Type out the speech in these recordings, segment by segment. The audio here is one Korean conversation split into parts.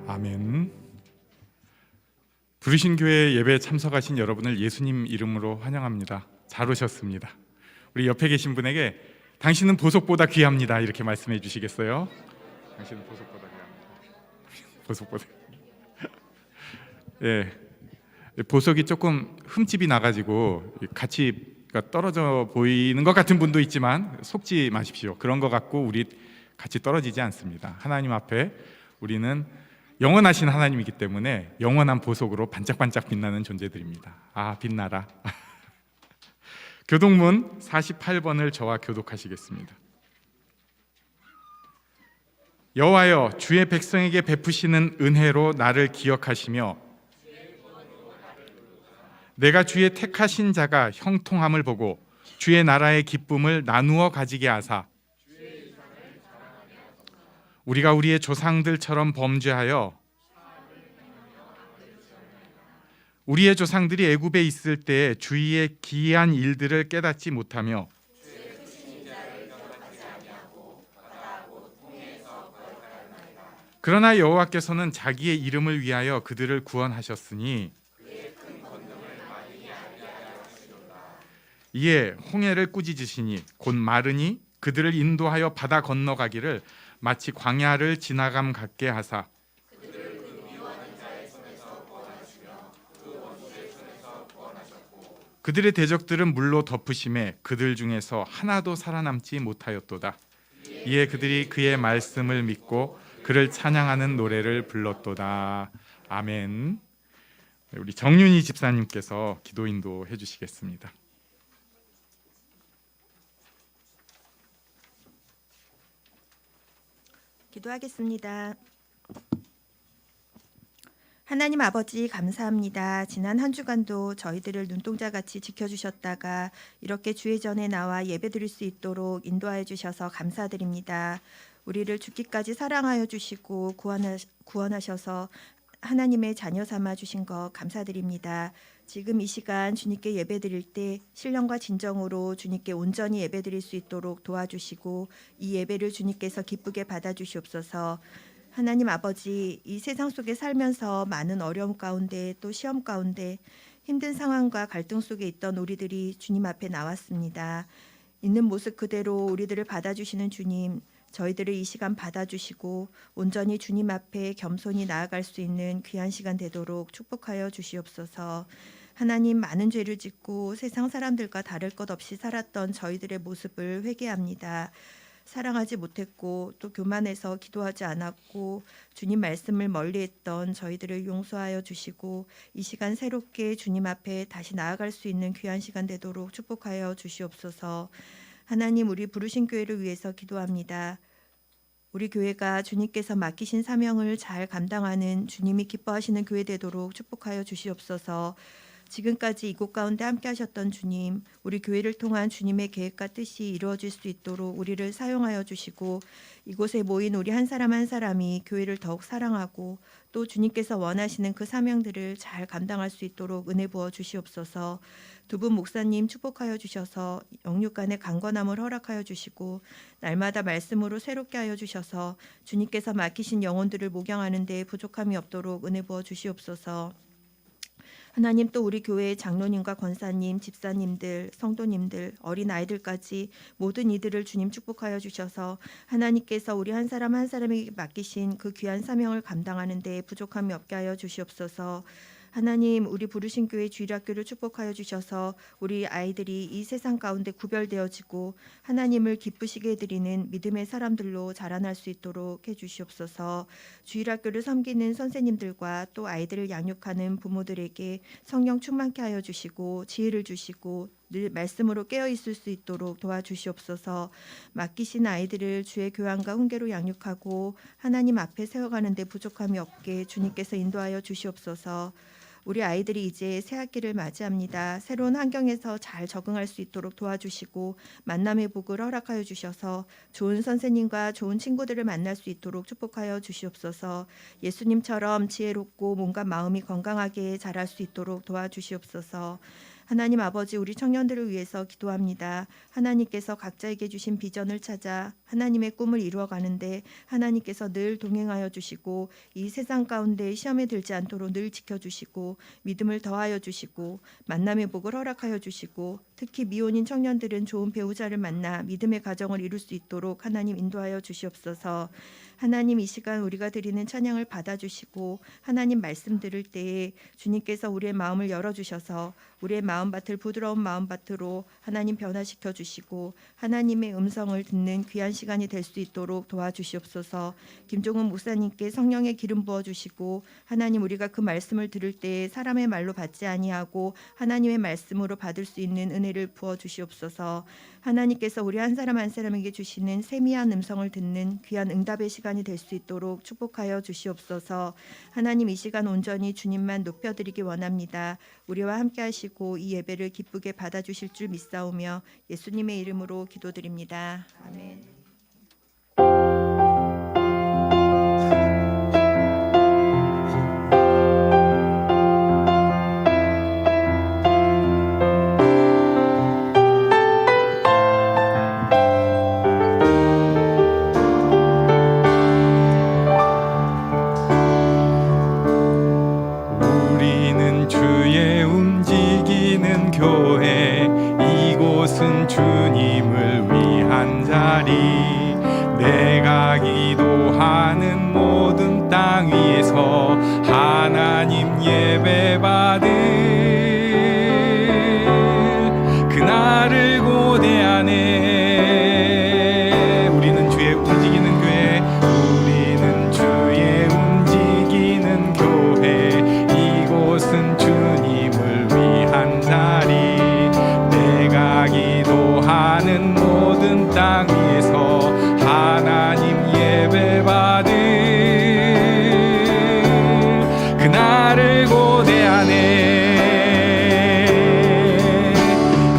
아멘. 부르신 교회 예배에 참석하신 여러분을 예수님 이름으로 환영합니다. 잘 오셨습니다. 우리 옆에 계신 분에게 당신은 보석보다 귀합니다 이렇게 말씀해 주시겠어요? 당신은 보석보다 귀합니다. 보석보다. 예, 보석이 조금 흠집이 나가지고 가치가 떨어져 보이는 것 같은 분도 있지만 속지 마십시오. 그런 것 같고 우리 같이 떨어지지 않습니다. 하나님 앞에 우리는 영원하신 하나님이기 때문에 영원한 보석으로 반짝반짝 빛나는 존재들입니다. 아, 빛나라. 교독문 48번을 저와 교독하시겠습니다. 여호와여, 주의 백성에게 베푸시는 은혜로 나를 기억하시며 내가 주의 택하신 자가 형통함을 보고 주의 나라의 기쁨을 나누어 가지게 하사 우리가 우리의 조상들처럼 범죄하여 우리의 조상들이 애굽에 있을 때에 주의 기이한 일들을 깨닫지 못하며 그러나 여호와께서는 자기의 이름을 위하여 그들을 구원하셨으니 이에 홍해를 꾸짖으시니 곧 마르니 그들을 인도하여 바다 건너가기를 마치 광야를 지나감 같게 하사 그들의 대적들은 물로 덮으심에 그들 중에서 하나도 살아남지 못하였도다. 이에 그들이 그의 말씀을 믿고 그를 찬양하는 노래를 불렀도다. 아멘. 우리 정윤희 집사님께서 기도 인도해 주시겠습니다. 기도하겠습니다. 하나님 아버지 감사합니다. 지난 한 주간도 저희들을 눈동자같이 지켜주셨다가 이렇게 주의 전에 나와 예배드릴 수 있도록 인도하여 주셔서 감사드립니다. 우리를 죽기까지 사랑하여 주시고 구원하셔서 하나님의 자녀 삼아 주신 것 감사드립니다. 지금 이 시간 주님께 예배드릴 때 신령과 진정으로 주님께 온전히 예배드릴 수 있도록 도와주시고 이 예배를 주님께서 기쁘게 받아주시옵소서. 하나님 아버지, 이 세상 속에 살면서 많은 어려움 가운데 또 시험 가운데 힘든 상황과 갈등 속에 있던 우리들이 주님 앞에 나왔습니다. 있는 모습 그대로 우리들을 받아주시는 주님, 저희들을 이 시간 받아주시고 온전히 주님 앞에 겸손히 나아갈 수 있는 귀한 시간 되도록 축복하여 주시옵소서. 하나님, 많은 죄를 짓고 세상 사람들과 다를 것 없이 살았던 저희들의 모습을 회개합니다. 사랑하지 못했고 또 교만해서 기도하지 않았고 주님 말씀을 멀리했던 저희들을 용서하여 주시고 이 시간 새롭게 주님 앞에 다시 나아갈 수 있는 귀한 시간 되도록 축복하여 주시옵소서. 하나님, 우리 부르신 교회를 위해서 기도합니다. 우리 교회가 주님께서 맡기신 사명을 잘 감당하는 주님이 기뻐하시는 교회 되도록 축복하여 주시옵소서. 지금까지 이곳 가운데 함께 하셨던 주님, 우리 교회를 통한 주님의 계획과 뜻이 이루어질 수 있도록 우리를 사용하여 주시고 이곳에 모인 우리 한 사람 한 사람이 교회를 더욱 사랑하고 또 주님께서 원하시는 그 사명들을 잘 감당할 수 있도록 은혜 부어 주시옵소서. 두 분 목사님 축복하여 주셔서 영육 간의 강건함을 허락하여 주시고 날마다 말씀으로 새롭게 하여 주셔서 주님께서 맡기신 영혼들을 목양하는 데 부족함이 없도록 은혜 부어 주시옵소서. 하나님, 또 우리 교회의 장로님과 권사님, 집사님들, 성도님들, 어린아이들까지 모든 이들을 주님 축복하여 주셔서 하나님께서 우리 한 사람 한 사람에게 맡기신 그 귀한 사명을 감당하는 데 부족함이 없게 하여 주시옵소서. 하나님, 우리 부르신 교회 주일학교를 축복하여 주셔서 우리 아이들이 이 세상 가운데 구별되어지고 하나님을 기쁘시게 해드리는 믿음의 사람들로 자라날 수 있도록 해주시옵소서. 주일학교를 섬기는 선생님들과 또 아이들을 양육하는 부모들에게 성령 충만케 하여 주시고 지혜를 주시고 늘 말씀으로 깨어 있을 수 있도록 도와주시옵소서. 맡기신 아이들을 주의 교양과 훈계로 양육하고 하나님 앞에 세워가는 데 부족함이 없게 주님께서 인도하여 주시옵소서. 우리 아이들이 이제 새 학기를 맞이합니다. 새로운 환경에서 잘 적응할 수 있도록 도와주시고 만남의 복을 허락하여 주셔서 좋은 선생님과 좋은 친구들을 만날 수 있도록 축복하여 주시옵소서. 예수님처럼 지혜롭고 몸과 마음이 건강하게 자랄 수 있도록 도와주시옵소서. 하나님 아버지, 우리 청년들을 위해서 기도합니다. 하나님께서 각자에게 주신 비전을 찾아 하나님의 꿈을 이루어가는데 하나님께서 늘 동행하여 주시고 이 세상 가운데 시험에 들지 않도록 늘 지켜주시고 믿음을 더하여 주시고 만남의 복을 허락하여 주시고 특히 미혼인 청년들은 좋은 배우자를 만나 믿음의 가정을 이룰 수 있도록 하나님 인도하여 주시옵소서. 하나님, 이 시간 우리가 드리는 찬양을 받아주시고 하나님 말씀 들을 때에 주님께서 우리의 마음을 열어주셔서 우리의 마음밭을 부드러운 마음밭으로 하나님 변화시켜 주시고 하나님의 음성을 듣는 귀한 시간이 될 수 있도록 도와주시옵소서. 김종은 목사님께 성령의 기름 부어주시고 하나님, 우리가 그 말씀을 들을 때에 사람의 말로 받지 아니하고 하나님의 말씀으로 받을 수 있는 은혜를 부어주시옵소서. 하나님께서 우리 한 사람 한 사람에게 주시는 세미한 음성을 듣는 귀한 응답의 시간이 될 수 있도록 축복하여 주시옵소서. 하나님, 이 시간 온전히 주님만 높여드리기 원합니다. 우리와 함께 하시고 이 예배를 기쁘게 받아주실 줄 믿사오며 예수님의 이름으로 기도드립니다. 아멘. 이곳은 주님을 위한 자리, 내가 기도하는 모든 땅 위에서 하나님 예배 받을 그날을 고대하네. 우리는 주의 움직이는 교회, 우리는 주의 움직이는 교회, 이곳은 주님을 위한 자리, 내가 기도하는 모든 땅 위에서 하나님 예배 받을 그날을 고대하네.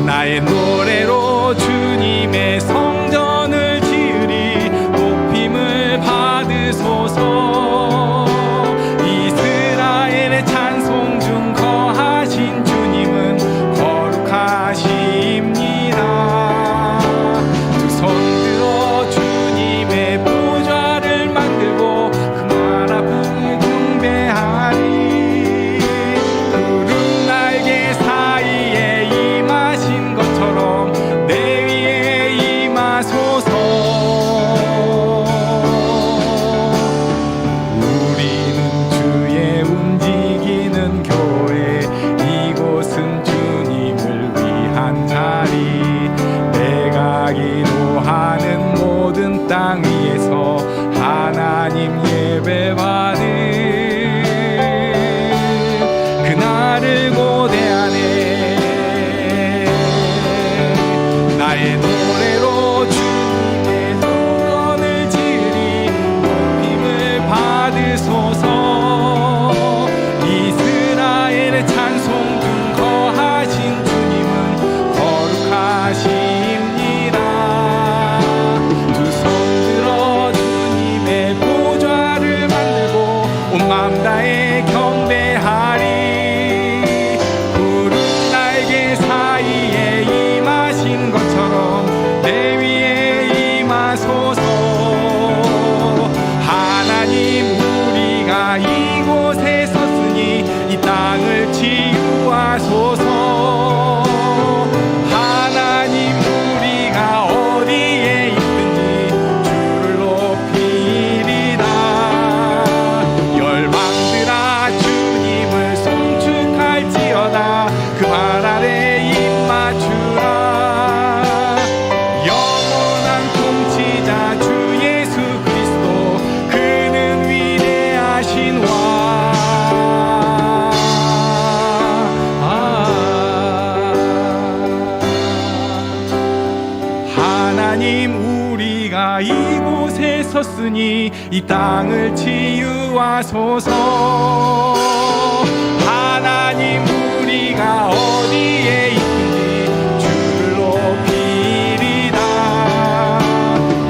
나의 노래로 주님의 성전을 지으리, 높임을 받으소서. 이스라엘의 찬송 중 거하신 주님은 거룩하십니다. 두 손 들어 주님의 보좌를 만들고 그 말 앞을 경배하리. 푸른 날개 사이에 임하신 것처럼 내 위에 임하소서. 우리는 주의 움직이는 교회, 이곳은 주님을 위한 자리, 내가 기도하는 모든 땅 위에서 하나님 예배 받을 그날을 고대하네. 나의 노래로 주님의 성전을 지으리, 높임을 받으소서. 이스라엘의 찬송 중 거하신 주님은 거룩하십니다. 두 손 들어 주님의 보좌를 만들고 온 마음 다해 경배하리. 푸른 날개 사이에 임하신 것처럼 내 위에 임하소서. 하나님, 우리가 이곳에 섰으니 이 땅을 치유하소서. 하나님, 우리가 어디에 있든지 주를 높이리라. 열방들아 주님을 송축할지어다. 그 말 아래 입 맞추라. 영원한 통치자 주 예수 그리스도, 그는 위대하신 왕. 하나님, 우리가 이곳에 섰으니 이 땅을 치유하소서. 하나님, 우리가 어디에 있든지 주를 높이리라.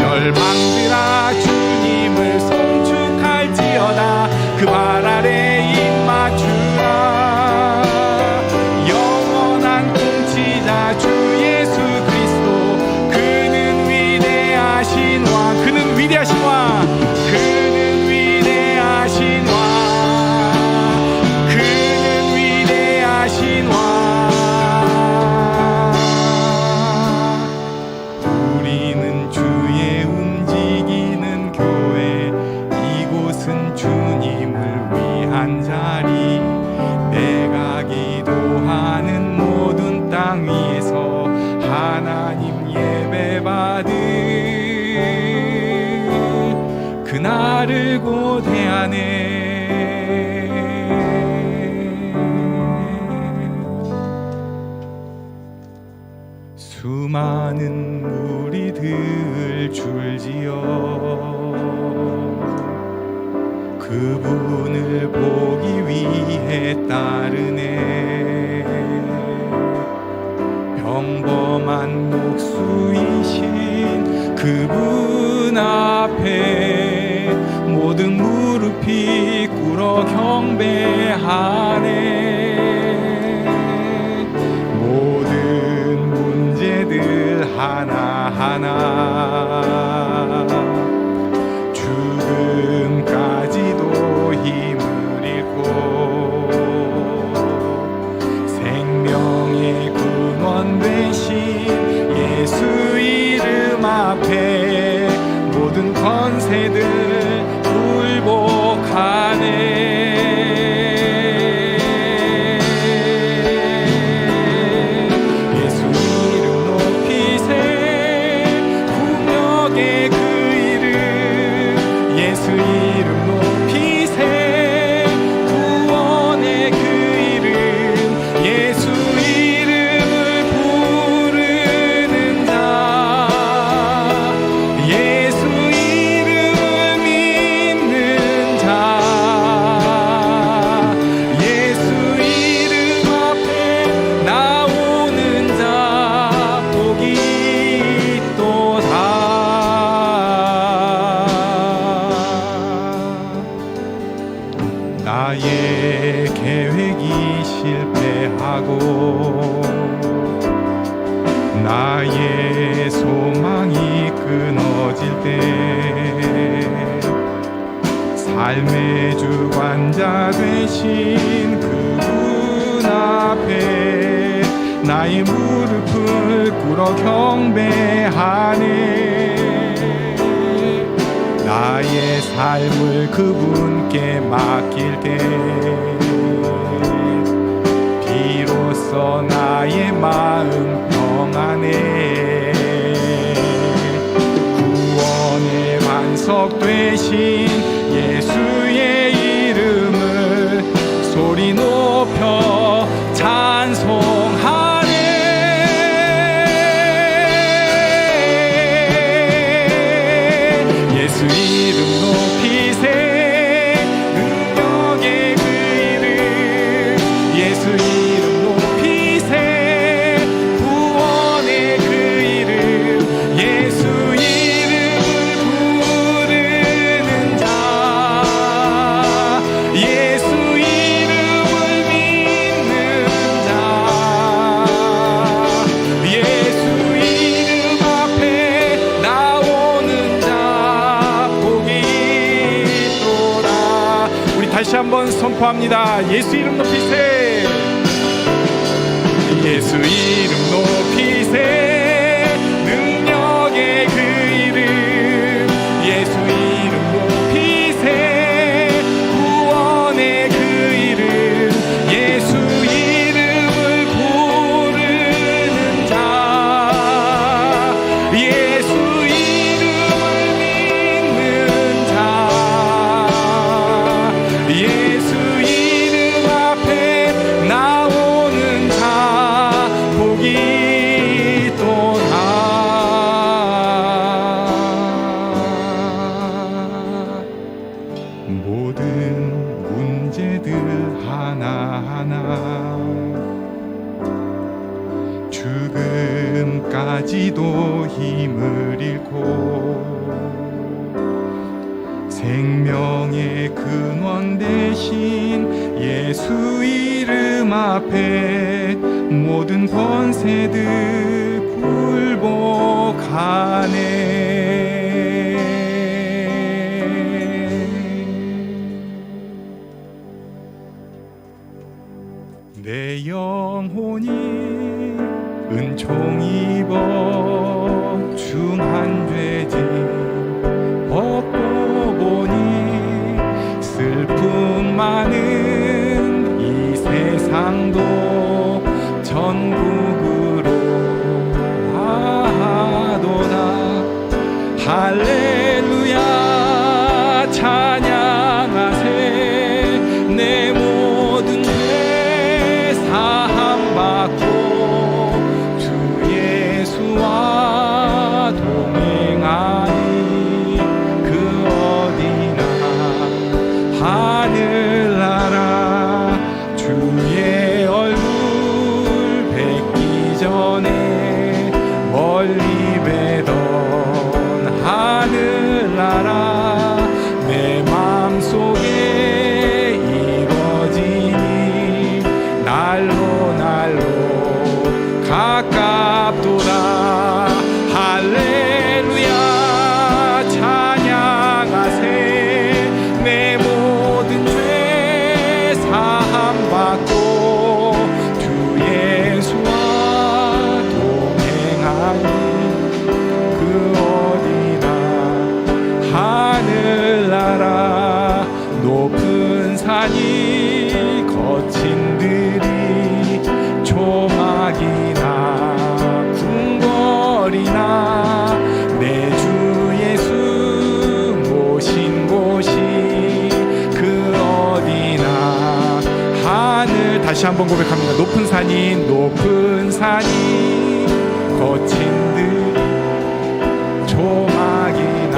열방들아 주님을 송축할지어다. 그 발 아래 입 맞추라. 영원한 통치자 주 예수 그리스도, 그는 위대하신 왕. 힘을 위한 자리, 내가 기도하는 모든 땅 위에서 하나님 예배받을 그날을 고대하네. 수많은 무리들 줄지어 그분을 보기 위해 따르네. 평범한 목수이신 그분 앞에 모든 무릎이 꿇어 경배하네. 모든 문제들 하나하나 죽음까지도 힘을 잃고 생명의 근원 되신 예수 이름 앞에 모든 권세들 굴복하네. 예수 이름 높이세 국력의 그 이름, 예수 이름 높이세 구원의 그 이름, 예수 이름을 부르는 자, 예수 이름을 믿는 자, 예수 이름 앞에 나오는 자 복이 있도다. 나의 계획이 실패하고 나의 소망이 끊어질 때 삶의 주관자 되신 그분 앞에 나의 무릎을 꿇어 경배하네. 나의 삶을 그분께 맡길 때 비로소 나의 마음 평안해. 구원의 반석 되신 예수의 이름을 소리 높여 찬송하네. 예수 이름 높이세 능력의 그 이름, 예수 이름 높이세 구원의 그 이름, 예수 이름을 부르는 자, 예수 이름을 믿는 자, 예수 이름 앞에 나오는 자 복이 있도다. 우리 다시 한번 선포합니다. 예수 이름 높이세, 예수 이름 높이세 능력의 그 이름, 예수 이름 높이세 구원의 그 이름, 예수 이름을 부르는 자, 예수 이름을 믿는 자, 예수 이름 앞에 나오는 자 복이 있도다. 모든 문제들 하나하나 죽음까지도 힘을 잃고 생명의 근원 대신 예수 이름 앞에 모든 권세들 굴복하네. 내 영혼이 은총 입어 중한 죄짐 벗고 보니 슬픔 많은 이 세상도 전국으로 하도다. 할렐루야 찬양하세. 내 모든 죄 사함받고 주 예수와 동행하니 그 어디나 하늘나라 주의 얼굴 뵙기 전에 멀리 뵈던 하늘나라 내 맘속에 이루어지니 날로 가깝도다. 할렐루야 찬양하세. 내 모든 죄 사함받고 주 예수와 동행하니 그 어디나 하늘나라 높은 산이 거친 들이 조막이나 궁궐이나 내 주 예수 모신 곳이 그 어디나 하늘. 다시 한번 고백합니다. 높은 산이 거친 들이 조막이나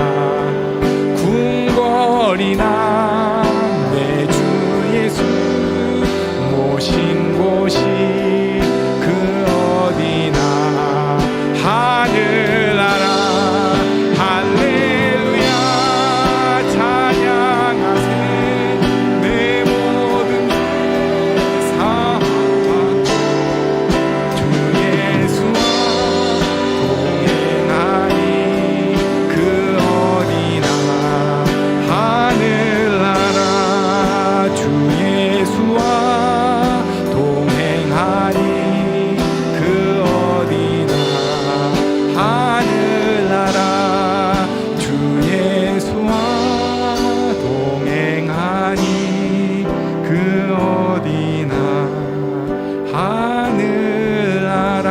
궁궐이나 내 주 예수 모신 곳이 그 어디나 하늘나라. 할렐루야 찬양하세. 내 모든 죄 사함받고 주 예수와 동행하니 그 어디나 하늘나라 주 예수와 동행하니 그 어디나 하늘나라 주 예수와 동행하니 그 어디나 하늘나라.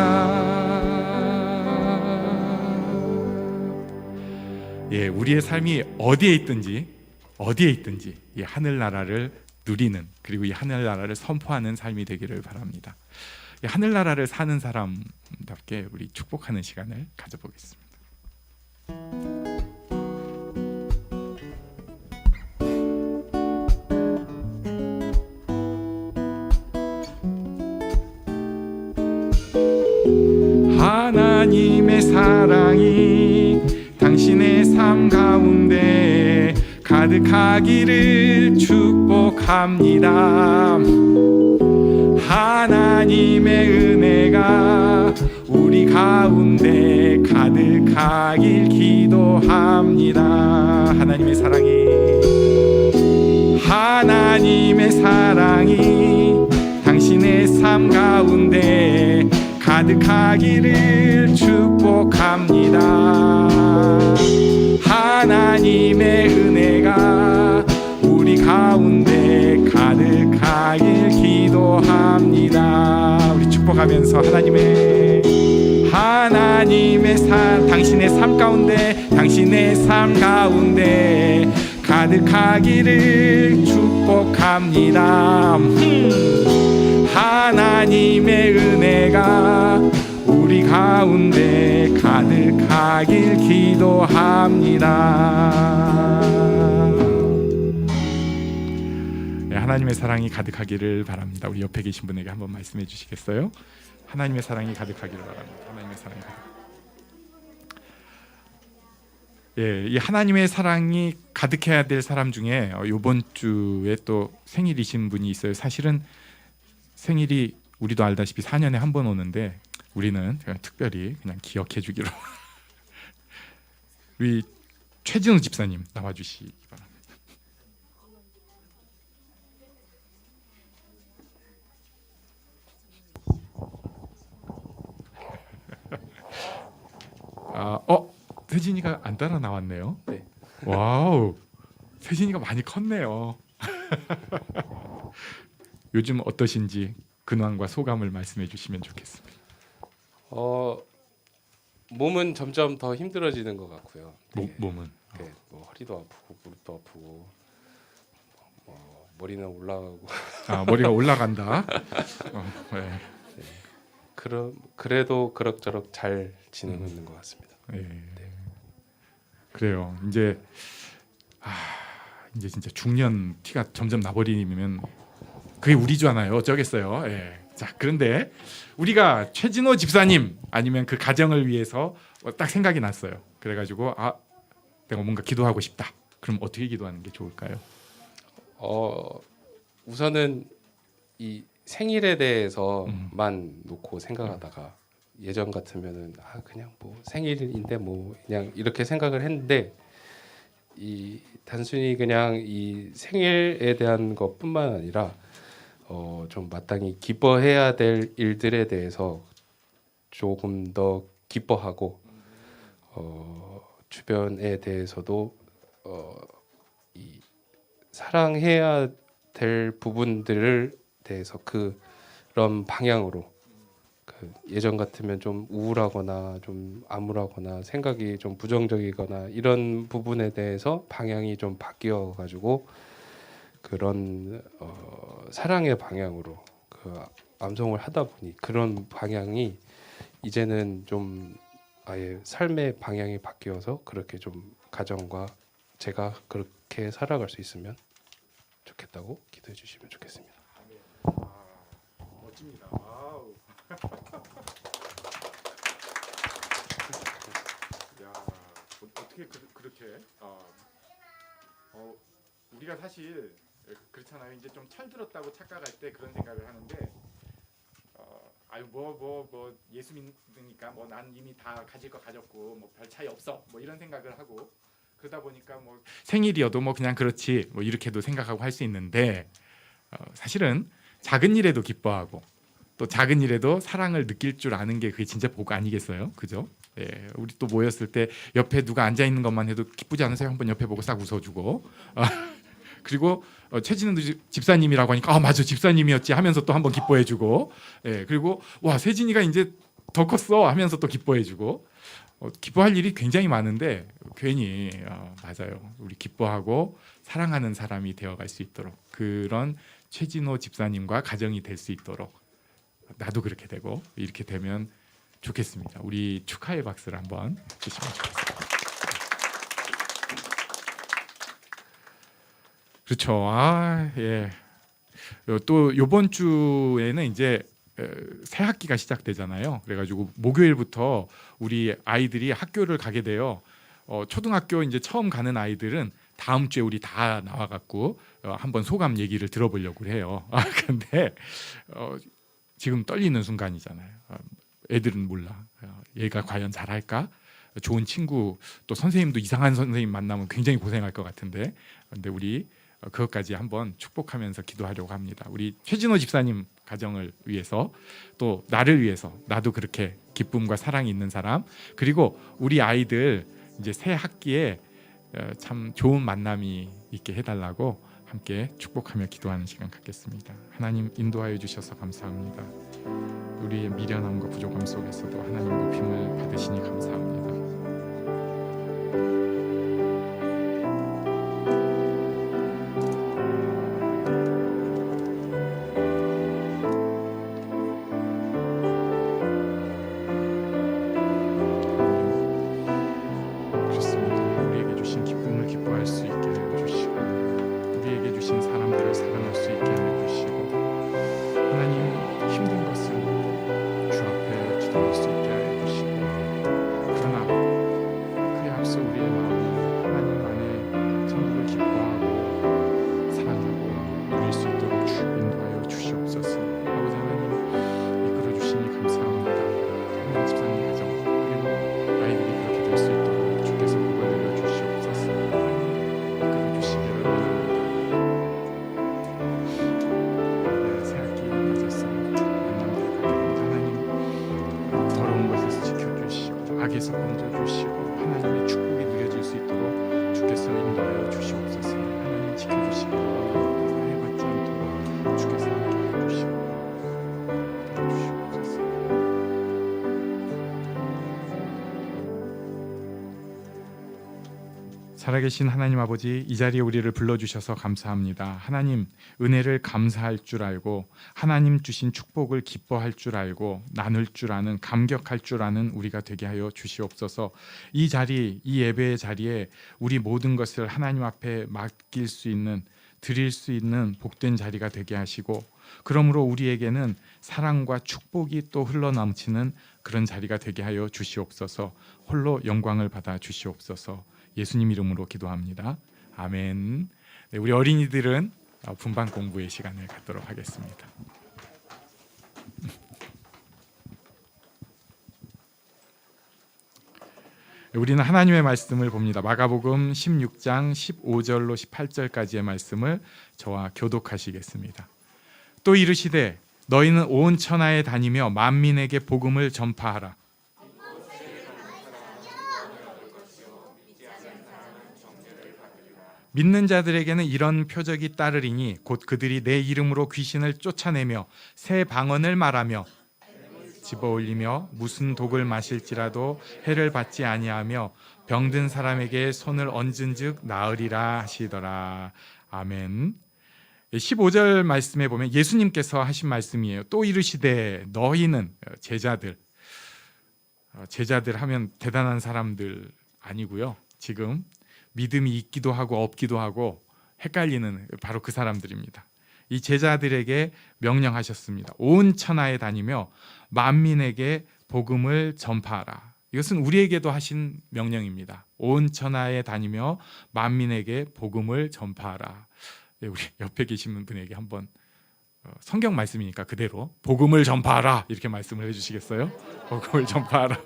예, 우리의 삶이 어디에 있든지 이 하늘나라를 누리는, 그리고 이 하늘나라를 선포하는 삶이 되기를 바랍니다. 이 하늘나라를 사는 사람답게 우리 축복하는 시간을 가져보겠습니다. 하나님의 사랑이 당신의 삶 가운데 가득하기를 축복합니다. 하나님의 은혜가 우리 가운데 가득하길 기도합니다. 하나님의 사랑이 당신의 삶 가운데 가득하기를 축복합니다. 하나님의 은혜가 우리 가운데 가득하길 기도합니다. 우리 축복하면서 당신의 삶 가운데 가득하기를 축복합니다. 하나님의 은혜가 우리 가운데 가득하길 기도합니다. 네, 하나님의 사랑이 가득하기를 바랍니다. 우리 옆에 계신 분에게 한번 말씀해 주시겠어요? 하나님의 사랑이 가득하기를 바랍니다. 하나님의 사랑이 이 하나님의 사랑이 가득해야 될 사람 중에 이번 주에 또 생일이신 분이 있어요. 사실은 생일이 우리도 알다시피 4년에 한 번 오는데 우리는 특별히 그냥 기억해 주기로 우리 최진우 집사님 나와주시기 바랍니다. 세진이가 안 따라 나왔네요. 네. 와우, 세진이가 많이 컸네요. 요즘 어떠신지 근황과 소감을 말씀해 주시면 좋겠습니다. 몸은 점점 더 힘들어지는 것 같고요. 몸은 뭐 허리도 아프고 무릎도 아프고 머리는 올라가고 머리가 올라간다. 네. 그래도 그럭저럭 잘 지내고 있는 것 같습니다. 네. 그래요. 이제 진짜 중년 티가 점점 나버리면 그게 우리잖아요. 어쩌겠어요. 예. 자, 그런데 우리가 최진호 집사님 아니면 그 가정을 위해서 딱 생각이 났어요. 그래가지고 내가 뭔가 기도하고 싶다. 그럼 어떻게 기도하는 게 좋을까요? 우선은 이 생일에 대해서만 놓고 생각하다가 예전 같으면은 그냥 뭐 생일인데 뭐 그냥 이렇게 생각을 했는데 이 단순히 그냥 이 생일에 대한 것뿐만 아니라 좀 마땅히 기뻐해야 될 일들에 대해서 조금 더 기뻐하고 주변에 대해서도 이 사랑해야 될 부분들을 대해서 그런 방향으로 예전 같으면 좀 우울하거나 좀 암울하거나 생각이 좀 부정적이거나 이런 부분에 대해서 방향이 좀 바뀌어 가지고 그런 사랑의 방향으로 암송을 하다 보니 그런 방향이 이제는 좀 아예 삶의 방향이 바뀌어서 그렇게 좀 가정과 제가 그렇게 살아갈 수 있으면 좋겠다고 기도해 주시면 좋겠습니다. 멋집니다. 야, 어떻게 그렇게 우리가 사실 그렇잖아요. 이제 좀 철들었다고 착각할 때 그런 생각을 하는데 뭐 예수 믿으니까 뭐 난 이미 다 가질 거 가졌고 뭐 별 차이 없어 뭐 이런 생각을 하고 그러다 보니까 뭐 생일이어도 뭐 그냥 그렇지 뭐 이렇게도 생각하고 할 수 있는데 사실은 작은 일에도 기뻐하고 또 작은 일에도 사랑을 느낄 줄 아는 게 그게 진짜 복 아니겠어요? 그죠? 예, 우리 또 모였을 때 옆에 누가 앉아 있는 것만 해도 기쁘지 않으세요? 한번 옆에 보고 싹 웃어주고 그리고 최진우 집사님이라고 하니까 맞아 집사님이었지 하면서 또 한번 기뻐해주고 예, 그리고 와 세진이가 이제 더 컸어 하면서 또 기뻐해주고 기뻐할 일이 굉장히 많은데 괜히 맞아요 우리 기뻐하고 사랑하는 사람이 되어갈 수 있도록 그런 최진호 집사님과 가정이 될 수 있도록 나도 그렇게 되고 이렇게 되면 좋겠습니다. 우리 축하의 박수를 한번 주시면 좋겠습니다. 그렇죠. 예. 또 이번 주에는 이제 새 학기가 시작되잖아요. 그래가지고 목요일부터 우리 아이들이 학교를 가게 돼요. 초등학교 이제 처음 가는 아이들은 다음 주에 우리 다 나와갖고 한번 소감 얘기를 들어보려고 해요. 근데 지금 떨리는 순간이잖아요. 애들은 몰라. 얘가 과연 잘할까? 좋은 친구 또 선생님도 이상한 선생님 만나면 굉장히 고생할 것 같은데 근데 우리 그것까지 한번 축복하면서 기도하려고 합니다. 우리 최진호 집사님 가정을 위해서 또 나를 위해서 나도 그렇게 기쁨과 사랑이 있는 사람 그리고 우리 아이들 이제 새 학기에 참 좋은 만남이 있게 해달라고 함께 축복하며 기도하는 시간 갖겠습니다. 하나님 인도하여 주셔서 감사합니다. 우리의 미련함과 부족함 속에서도 하나님 높임을 받으시니 감사합니다. 그렇습니다. 우리에게 주신 기쁨을 기뻐할 수 있게 해주시고 우리에게 주신 사람들을 사랑할 수 있게 해주시고 하나님 힘든 것을 주 앞에 기도할 수 있게 해주시고 그러나 그에 앞서 우리의 마음은 하나님 안에 천국을 기뻐하고 사랑하고 누릴 수 있도록 주 인도하여 주시옵소서. 아버지 하나님 이끌어 주시니 감사합니다. 하나님 집사님 가정 그리고 아이들이 그렇게 될 수 있도록 주께서 복을 내려 주시옵소서. 하나님 이끌어 주시기를 원합니다. 새학기 맞아서 만남들 가게 하나님 더러운 것에서 지켜주시고 악에서 건져주시고 하나님의 축복이 누려질 수 있도록 주께서 인도하여 주시옵소서. 하나님 지켜주시기 바랍니다. 주께서 함께 해주시고 주시옵소서. 살아계신 하나님 아버지, 이 자리에 우리를 불러주셔서 감사합니다. 하나님, 은혜를 감사할 줄 알고 하나님 주신 축복을 기뻐할 줄 알고 나눌 줄 아는, 감격할 줄 아는 우리가 되게 하여 주시옵소서. 이 자리, 이 예배의 자리에 우리 모든 것을 하나님 앞에 맡길 수 있는, 드릴 수 있는 복된 자리가 되게 하시고, 그러므로 우리에게는 사랑과 축복이 또 흘러넘치는 그런 자리가 되게 하여 주시옵소서. 홀로 영광을 받아 주시옵소서. 예수님 이름으로 기도합니다. 아멘. 네, 우리 어린이들은 분반 공부의 시간을 갖도록 하겠습니다. 우리는 하나님의 말씀을 봅니다. 마가복음 16장 15절로 18절까지의 말씀을 저와 교독하시겠습니다. 또 이르시되 너희는 온 천하에 다니며 만민에게 복음을 전파하라. 믿는 자들에게는 이런 표적이 따르리니 곧 그들이 내 이름으로 귀신을 쫓아내며 새 방언을 말하며 집어올리며 무슨 독을 마실지라도 해를 받지 아니하며 병든 사람에게 손을 얹은즉 나으리라 하시더라. 아멘. 15절 말씀에 보면 예수님께서 하신 말씀이에요. 또 이르시되 너희는, 제자들 하면 대단한 사람들 아니고요. 지금 믿음이 있기도 하고 없기도 하고 헷갈리는 바로 그 사람들입니다. 이 제자들에게 명령하셨습니다. 온 천하에 다니며 만민에게 복음을 전파하라. 이것은 우리에게도 하신 명령입니다. 온 천하에 다니며 만민에게 복음을 전파하라. 우리 옆에 계신 분에게 한번 성경 말씀이니까 그대로 복음을 전파하라 이렇게 말씀을 해주시겠어요? 복음을 전파하라.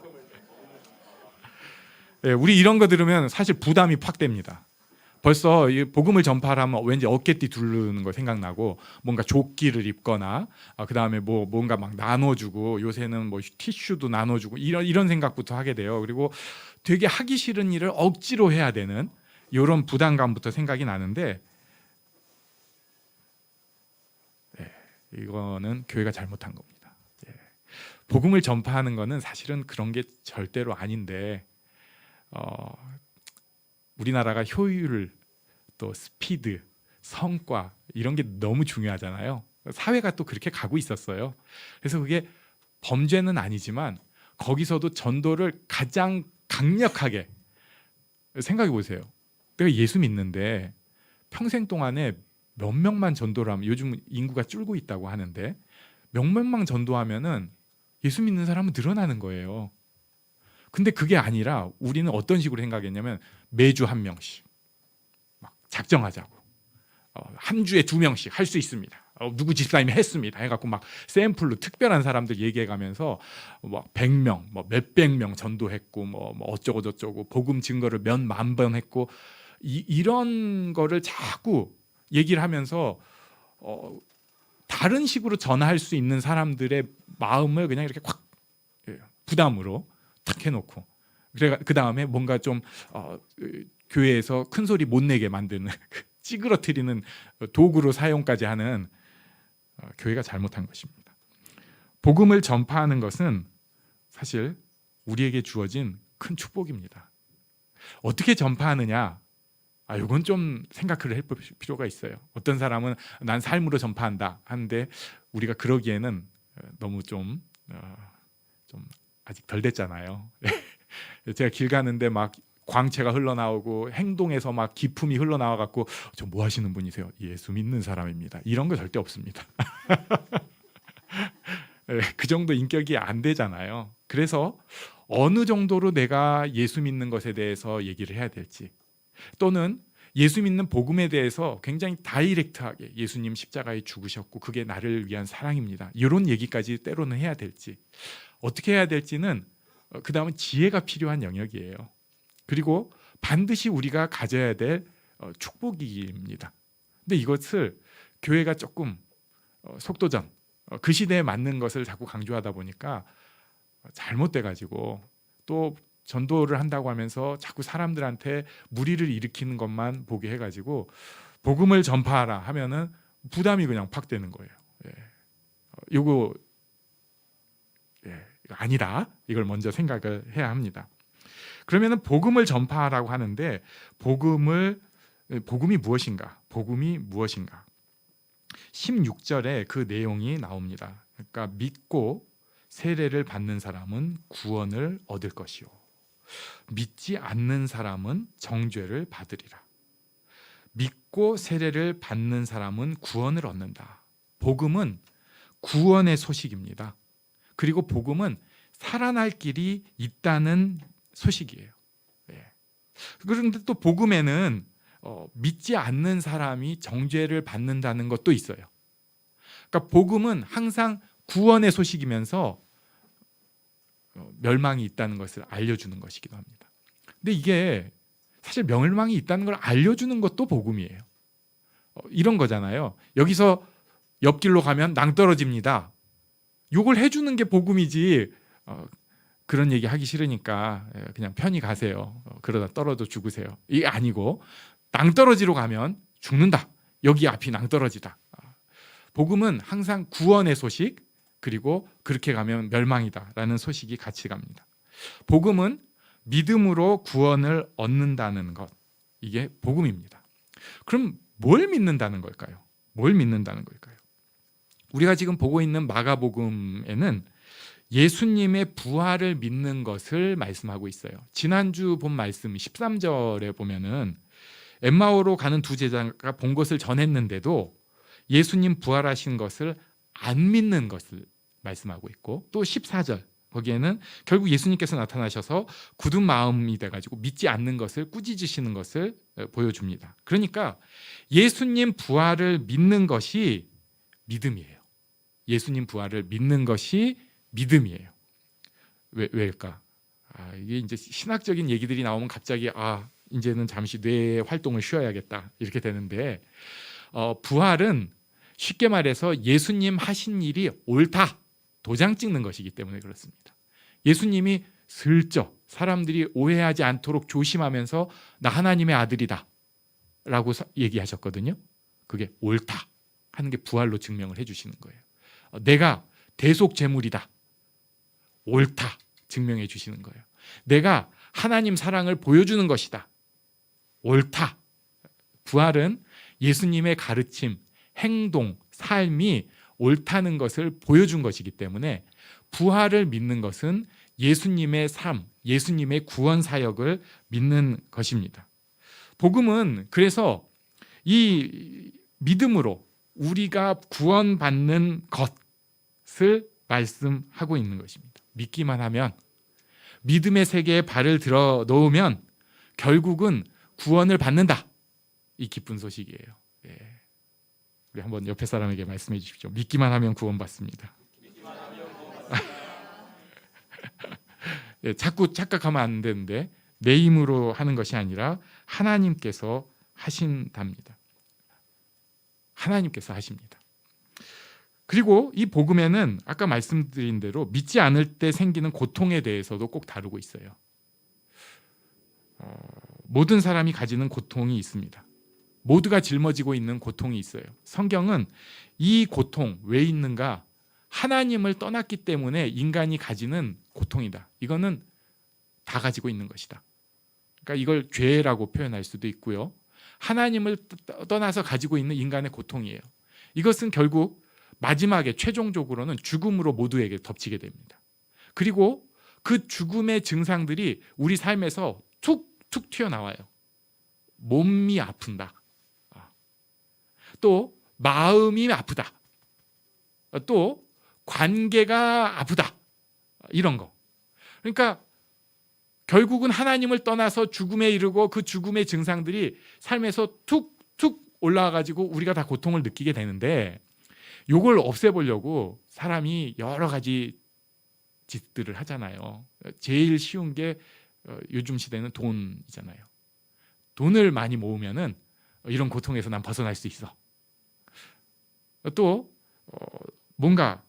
우리 이런 거 들으면 사실 부담이 팍 됩니다. 벌써 이 복음을 전파하면 왠지 어깨띠 두르는 거 생각나고 뭔가 조끼를 입거나 그다음에 뭔가 막 나눠주고 요새는 뭐 티슈도 나눠주고 이런 생각부터 하게 돼요. 그리고 되게 하기 싫은 일을 억지로 해야 되는 이런 부담감부터 생각이 나는데 이거는 교회가 잘못한 겁니다. 복음을 전파하는 거는 사실은 그런 게 절대로 아닌데 우리나라가 효율, 또 스피드, 성과 이런 게 너무 중요하잖아요. 사회가 또 그렇게 가고 있었어요. 그래서 그게 범죄는 아니지만 거기서도 전도를 가장 강력하게 생각해 보세요. 내가 예수 믿는데 평생 동안에 몇 명만 전도를 하면, 요즘 인구가 줄고 있다고 하는데 몇 명만 전도하면은 예수 믿는 사람은 늘어나는 거예요. 근데 그게 아니라 우리는 어떤 식으로 생각했냐면 매주 한 명씩 막 작정하자고, 한 주에 2명씩 할 수 있습니다. 누구 집사님이 했습니다. 해갖고 막 샘플로 특별한 사람들 얘기해가면서 뭐 100명, 뭐 몇백 명 전도했고 뭐 어쩌고 저쩌고 복음 증거를 몇 만 번 했고 이런 거를 자꾸 얘기를 하면서 다른 식으로 전할 수 있는 사람들의 마음을 그냥 이렇게 확 부담으로 탁 해놓고, 그래 그 다음에 뭔가 좀 교회에서 큰 소리 못 내게 만드는 찌그러뜨리는 도구로 사용까지 하는 교회가 잘못한 것입니다. 복음을 전파하는 것은 사실 우리에게 주어진 큰 축복입니다. 어떻게 전파하느냐? 이건 좀 생각을 해볼 필요가 있어요. 어떤 사람은 난 삶으로 전파한다 하는데 우리가 그러기에는 너무 좀 아직 덜 됐잖아요. 제가 길 가는데 막 광채가 흘러나오고 행동에서 막 기품이 흘러나와 갖고 저 뭐 하시는 분이세요? 예수 믿는 사람입니다. 이런 거 절대 없습니다. 그 정도 인격이 안 되잖아요. 그래서 어느 정도로 내가 예수 믿는 것에 대해서 얘기를 해야 될지, 또는 예수 믿는 복음에 대해서 굉장히 다이렉트하게 예수님 십자가에 죽으셨고 그게 나를 위한 사랑입니다, 이런 얘기까지 때로는 해야 될지, 어떻게 해야 될지는 그 다음은 지혜가 필요한 영역이에요. 그리고 반드시 우리가 가져야 될 축복입니다. 근데 이것을 교회가 조금 속도전, 그 시대에 맞는 것을 자꾸 강조하다 보니까 잘못돼 가지고 또 전도를 한다고 하면서 자꾸 사람들한테 무리를 일으키는 것만 보게 해가지고 복음을 전파하라 하면은 부담이 그냥 팍 되는 거예요. 예. 요거 이거 아니다. 이걸 먼저 생각을 해야 합니다. 그러면은 복음을 전파하라고 하는데 복음이 무엇인가? 복음이 무엇인가? 16절에 그 내용이 나옵니다. 그러니까 믿고 세례를 받는 사람은 구원을 얻을 것이요 믿지 않는 사람은 정죄를 받으리라. 믿고 세례를 받는 사람은 구원을 얻는다. 복음은 구원의 소식입니다. 그리고 복음은 살아날 길이 있다는 소식이에요. 예. 그런데 또 복음에는 믿지 않는 사람이 정죄를 받는다는 것도 있어요. 그러니까 복음은 항상 구원의 소식이면서 멸망이 있다는 것을 알려주는 것이기도 합니다. 근데 이게 사실 멸망이 있다는 걸 알려주는 것도 복음이에요. 이런 거잖아요. 여기서 옆길로 가면 낭떠러집니다. 이걸 해주는 게 복음이지. 그런 얘기 하기 싫으니까 그냥 편히 가세요. 그러다 떨어져 죽으세요. 이게 아니고 낭떠러지로 가면 죽는다. 여기 앞이 낭떠러지다. 복음은 항상 구원의 소식, 그리고 그렇게 가면 멸망이다라는 소식이 같이 갑니다. 복음은 믿음으로 구원을 얻는다는 것, 이게 복음입니다. 그럼 뭘 믿는다는 걸까요? 뭘 믿는다는 걸까요? 우리가 지금 보고 있는 마가복음에는 예수님의 부활을 믿는 것을 말씀하고 있어요. 지난주 본 말씀 13절에 보면은 엠마오로 가는 두 제자가 본 것을 전했는데도 예수님 부활하신 것을 안 믿는 것을 말씀하고 있고, 또 14절 거기에는 결국 예수님께서 나타나셔서 굳은 마음이 돼가지고 믿지 않는 것을 꾸짖으시는 것을 보여줍니다. 그러니까 예수님 부활을 믿는 것이 믿음이에요. 예수님 부활을 믿는 것이 믿음이에요. 왜일까? 이게 이제 신학적인 얘기들이 나오면 갑자기 이제는 잠시 뇌 활동을 쉬어야겠다 이렇게 되는데, 부활은 쉽게 말해서 예수님 하신 일이 옳다 도장 찍는 것이기 때문에 그렇습니다. 예수님이 슬쩍 사람들이 오해하지 않도록 조심하면서 나 하나님의 아들이다 라고 얘기하셨거든요. 그게 옳다 하는 게 부활로 증명을 해주시는 거예요. 내가 대속 제물이다, 옳다 증명해 주시는 거예요. 내가 하나님 사랑을 보여주는 것이다, 옳다. 부활은 예수님의 가르침, 행동, 삶이 옳다는 것을 보여준 것이기 때문에 부활을 믿는 것은 예수님의 삶, 예수님의 구원 사역을 믿는 것입니다. 복음은 그래서 이 믿음으로 우리가 구원받는 것을 말씀하고 있는 것입니다. 믿기만 하면, 믿음의 세계에 발을 들어 놓으면 결국은 구원을 받는다. 이 기쁜 소식이에요. 예. 우리 한번 옆에 사람에게 말씀해 주십시오. 믿기만 하면 구원받습니다. 예, 자꾸 착각하면 안 되는데 내 힘으로 하는 것이 아니라 하나님께서 하신답니다. 하나님께서 하십니다. 그리고 이 복음에는 아까 말씀드린 대로 믿지 않을 때 생기는 고통에 대해서도 꼭 다루고 있어요. 모든 사람이 가지는 고통이 있습니다. 모두가 짊어지고 있는 고통이 있어요. 성경은 이 고통 왜 있는가? 하나님을 떠났기 때문에 인간이 가지는 고통이다. 이거는 다 가지고 있는 것이다. 그러니까 이걸 죄라고 표현할 수도 있고요. 하나님을 떠나서 가지고 있는 인간의 고통이에요. 이것은 결국 마지막에 최종적으로는 죽음으로 모두에게 덮치게 됩니다. 그리고 그 죽음의 증상들이 우리 삶에서 툭툭 튀어나와요. 몸이 아픈다. 또 마음이 아프다. 또 관계가 아프다. 이런 거. 그러니까 결국은 하나님을 떠나서 죽음에 이르고 그 죽음의 증상들이 삶에서 툭툭 올라와가지고 우리가 다 고통을 느끼게 되는데, 이걸 없애보려고 사람이 여러 가지 짓들을 하잖아요. 제일 쉬운 게 요즘 시대는 돈이잖아요. 돈을 많이 모으면은 이런 고통에서 난 벗어날 수 있어. 또 뭔가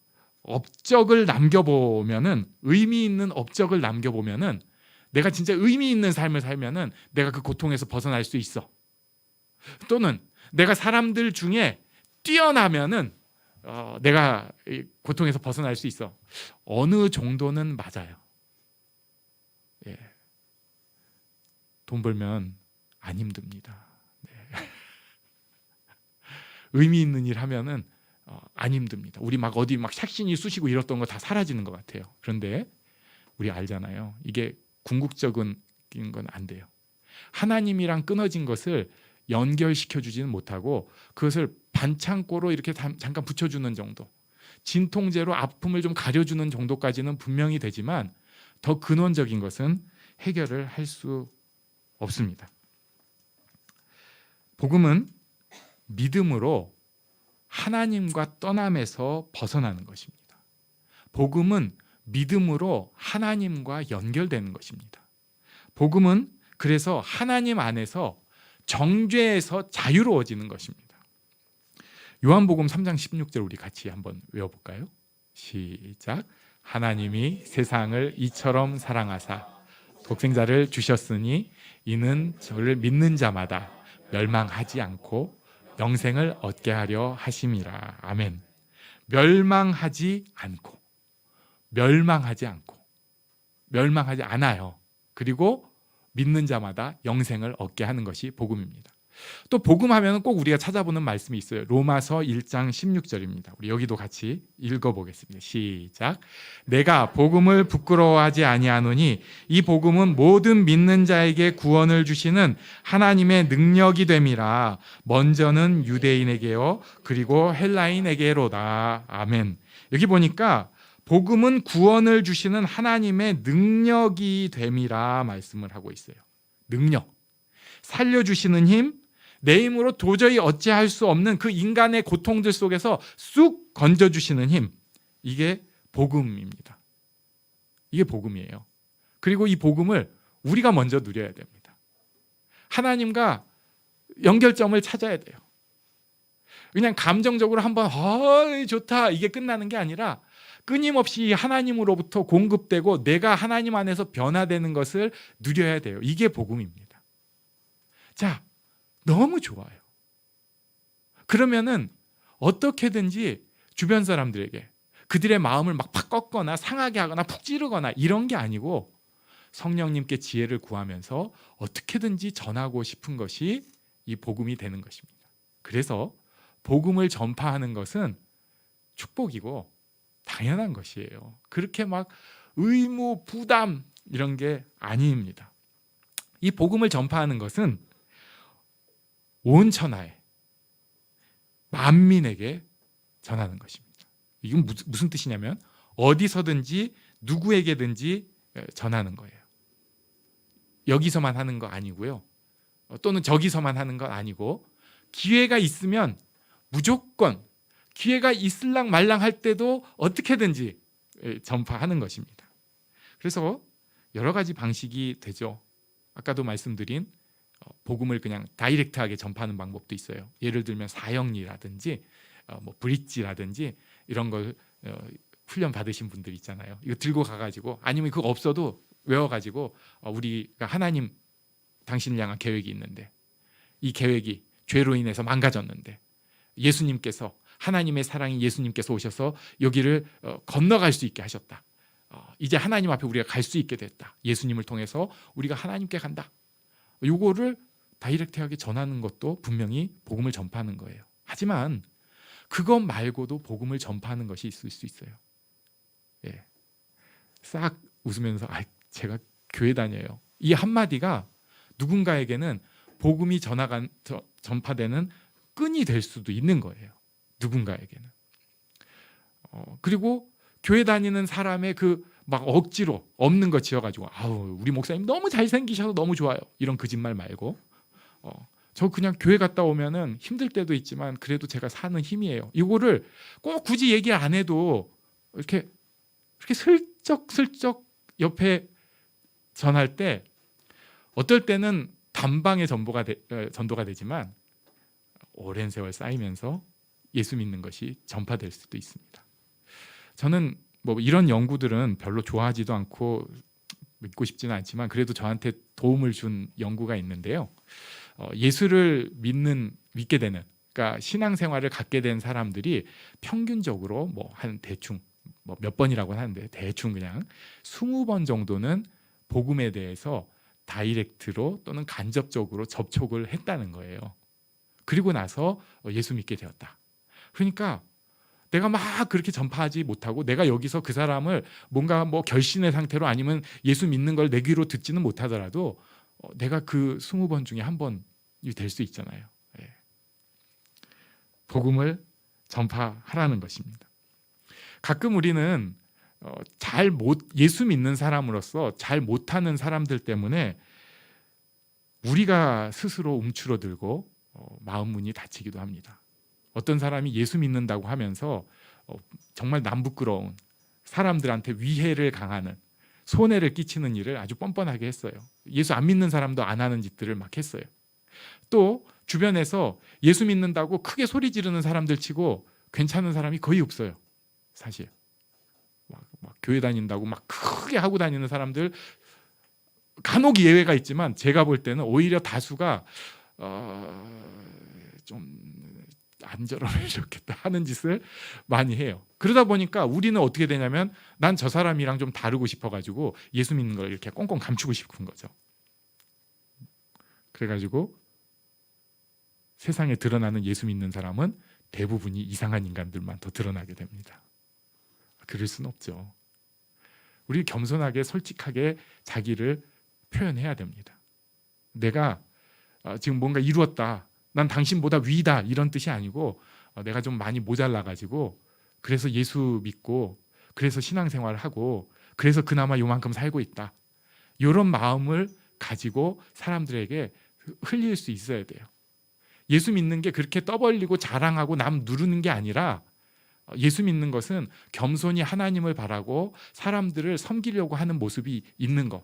업적을 남겨보면은, 의미 있는 업적을 남겨보면은 내가 진짜 의미 있는 삶을 살면은 내가 그 고통에서 벗어날 수 있어. 또는 내가 사람들 중에 뛰어나면은 내가 이 고통에서 벗어날 수 있어. 어느 정도는 맞아요. 예. 돈 벌면 안 힘듭니다. 네. 의미 있는 일 하면은 안 힘듭니다. 우리 막 어디 막 샥신이 쑤시고 이랬던 거 다 사라지는 것 같아요. 그런데 우리 알잖아요. 이게 궁극적인 건 안 돼요. 하나님이랑 끊어진 것을 연결시켜 주지는 못하고 그것을 반창고로 이렇게 잠깐 붙여주는 정도, 진통제로 아픔을 좀 가려주는 정도까지는 분명히 되지만 더 근원적인 것은 해결을 할 수 없습니다. 복음은 믿음으로 하나님과 떠남에서 벗어나는 것입니다. 복음은 믿음으로 하나님과 연결되는 것입니다. 복음은 그래서 하나님 안에서 정죄에서 자유로워지는 것입니다. 요한복음 3장 16절 우리 같이 한번 외워볼까요? 시작. 하나님이 세상을 이처럼 사랑하사 독생자를 주셨으니 이는 저를 믿는 자마다 멸망하지 않고 영생을 얻게 하려 하심이라. 아멘. 멸망하지 않아요. 그리고 믿는 자마다 영생을 얻게 하는 것이 복음입니다. 또 복음하면 꼭 우리가 찾아보는 말씀이 있어요. 로마서 1장 16절입니다. 우리 여기도 같이 읽어보겠습니다. 시작. 내가 복음을 부끄러워하지 아니하노니 이 복음은 모든 믿는 자에게 구원을 주시는 하나님의 능력이 됨이라. 먼저는 유대인에게요 그리고 헬라인에게로다. 아멘. 여기 보니까 복음은 구원을 주시는 하나님의 능력이 됨이라 말씀을 하고 있어요. 능력. 살려주시는 힘, 내 힘으로 도저히 어찌할 수 없는 그 인간의 고통들 속에서 쑥 건져주시는 힘, 이게 복음입니다. 이게 복음이에요. 그리고 이 복음을 우리가 먼저 누려야 됩니다. 하나님과 연결점을 찾아야 돼요. 그냥 감정적으로 한번 좋다 이게 끝나는 게 아니라 끊임없이 하나님으로부터 공급되고 내가 하나님 안에서 변화되는 것을 누려야 돼요. 이게 복음입니다. 자, 너무 좋아요. 그러면은 어떻게든지 주변 사람들에게 그들의 마음을 막 팍 꺾거나 상하게 하거나 푹 찌르거나 이런 게 아니고 성령님께 지혜를 구하면서 어떻게든지 전하고 싶은 것이 이 복음이 되는 것입니다. 그래서 복음을 전파하는 것은 축복이고 당연한 것이에요. 그렇게 막 의무, 부담 이런 게 아닙니다. 이 복음을 전파하는 것은 온 천하에 만민에게 전하는 것입니다. 이건 무슨 뜻이냐면 어디서든지 누구에게든지 전하는 거예요. 여기서만 하는 거 아니고요. 또는 저기서만 하는 건 아니고 기회가 있으면 무조건 기회가 있을랑 말랑 할 때도 어떻게든지 전파하는 것입니다. 그래서 여러 가지 방식이 되죠. 아까도 말씀드린 복음을 그냥 다이렉트하게 전파하는 방법도 있어요. 예를 들면 사형리라든지 브릿지라든지 이런 걸 훈련 받으신 분들 있잖아요. 이거 들고 가가지고 아니면 그거 없어도 외워가지고 우리가 하나님 당신을 향한 계획이 있는데 이 계획이 죄로 인해서 망가졌는데 예수님께서 하나님의 사랑인 예수님께서 오셔서 여기를 건너갈 수 있게 하셨다. 이제 하나님 앞에 우리가 갈 수 있게 됐다. 예수님을 통해서 우리가 하나님께 간다. 요거를 다이렉트하게 전하는 것도 분명히 복음을 전파하는 거예요. 하지만 그것 말고도 복음을 전파하는 것이 있을 수 있어요. 예. 싹 웃으면서 제가 교회 다녀요. 이 한마디가 누군가에게는 복음이 전파되는 끈이 될 수도 있는 거예요. 누군가에게는. 그리고 교회 다니는 사람의 막 억지로 없는 거 지어가지고 우리 목사님 너무 잘생기셔서 너무 좋아요. 이런 거짓말 말고 저 그냥 교회 갔다 오면은 힘들 때도 있지만 그래도 제가 사는 힘이에요. 이거를 꼭 굳이 얘기 안 해도 이렇게 슬쩍슬쩍 옆에 전할 때 어떨 때는 단방에 전도가 되지만 오랜 세월 쌓이면서 예수 믿는 것이 전파될 수도 있습니다. 저는 이런 연구들은 별로 좋아하지도 않고 믿고 싶지는 않지만 그래도 저한테 도움을 준 연구가 있는데요. 예수를 믿게 되는 그러니까 신앙생활을 갖게 된 사람들이 평균적으로 뭐 한 대충 뭐 몇 번이라고 하는데 대충 그냥 20번 정도는 복음에 대해서 다이렉트로 또는 간접적으로 접촉을 했다는 거예요. 그리고 나서 예수 믿게 되었다. 그러니까 내가 막 그렇게 전파하지 못하고 내가 여기서 그 사람을 뭔가 뭐 결신의 상태로 아니면 예수 믿는 걸 내 귀로 듣지는 못하더라도 내가 그 20번 중에 한 번이 될 수 있잖아요. 예. 복음을 전파하라는 것입니다. 가끔 우리는 예수 믿는 사람으로서 잘 못하는 사람들 때문에 우리가 스스로 움츠러들고 마음 문이 닫히기도 합니다. 어떤 사람이 예수 믿는다고 하면서 정말 남부끄러운 사람들한테 위해를 강하는 손해를 끼치는 일을 아주 뻔뻔하게 했어요. 예수 안 믿는 사람도 안 하는 짓들을 막 했어요. 또 주변에서 예수 믿는다고 크게 소리 지르는 사람들 치고 괜찮은 사람이 거의 없어요. 사실 막 교회 다닌다고 막 크게 하고 다니는 사람들 간혹 예외가 있지만 제가 볼 때는 오히려 다수가 좀 안 저러면 좋겠다 하는 짓을 많이 해요. 그러다 보니까 우리는 어떻게 되냐면 난 저 사람이랑 좀 다르고 싶어가지고 예수 믿는 걸 이렇게 꽁꽁 감추고 싶은 거죠. 그래가지고 세상에 드러나는 예수 믿는 사람은 대부분이 이상한 인간들만 더 드러나게 됩니다. 그럴 수는 없죠. 우리 겸손하게 솔직하게 자기를 표현해야 됩니다. 내가 지금 뭔가 이루었다. 난 당신보다 위다 이런 뜻이 아니고 내가 좀 많이 모자라가지고 그래서 예수 믿고 그래서 신앙생활을 하고 그래서 그나마 요만큼 살고 있다. 이런 마음을 가지고 사람들에게 흘릴 수 있어야 돼요. 예수 믿는 게 그렇게 떠벌리고 자랑하고 남 누르는 게 아니라 예수 믿는 것은 겸손히 하나님을 바라고 사람들을 섬기려고 하는 모습이 있는 것.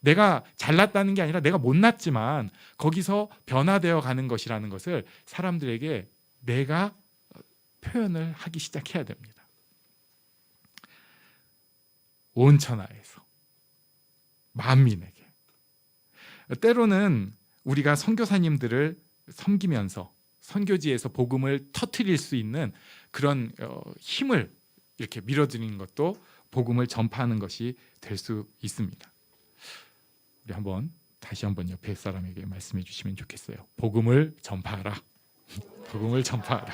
내가 잘났다는 게 아니라 내가 못났지만 거기서 변화되어 가는 것이라는 것을 사람들에게 내가 표현을 하기 시작해야 됩니다. 온 천하에서 만민에게. 때로는 우리가 선교사님들을 섬기면서 선교지에서 복음을 터뜨릴 수 있는 그런 힘을 이렇게 밀어드리는 것도 복음을 전파하는 것이 될 수 있습니다. 우리 다시 한번 옆에 사람에게 말씀해 주시면 좋겠어요. 복음을 전파하라. 복음을 전파하라.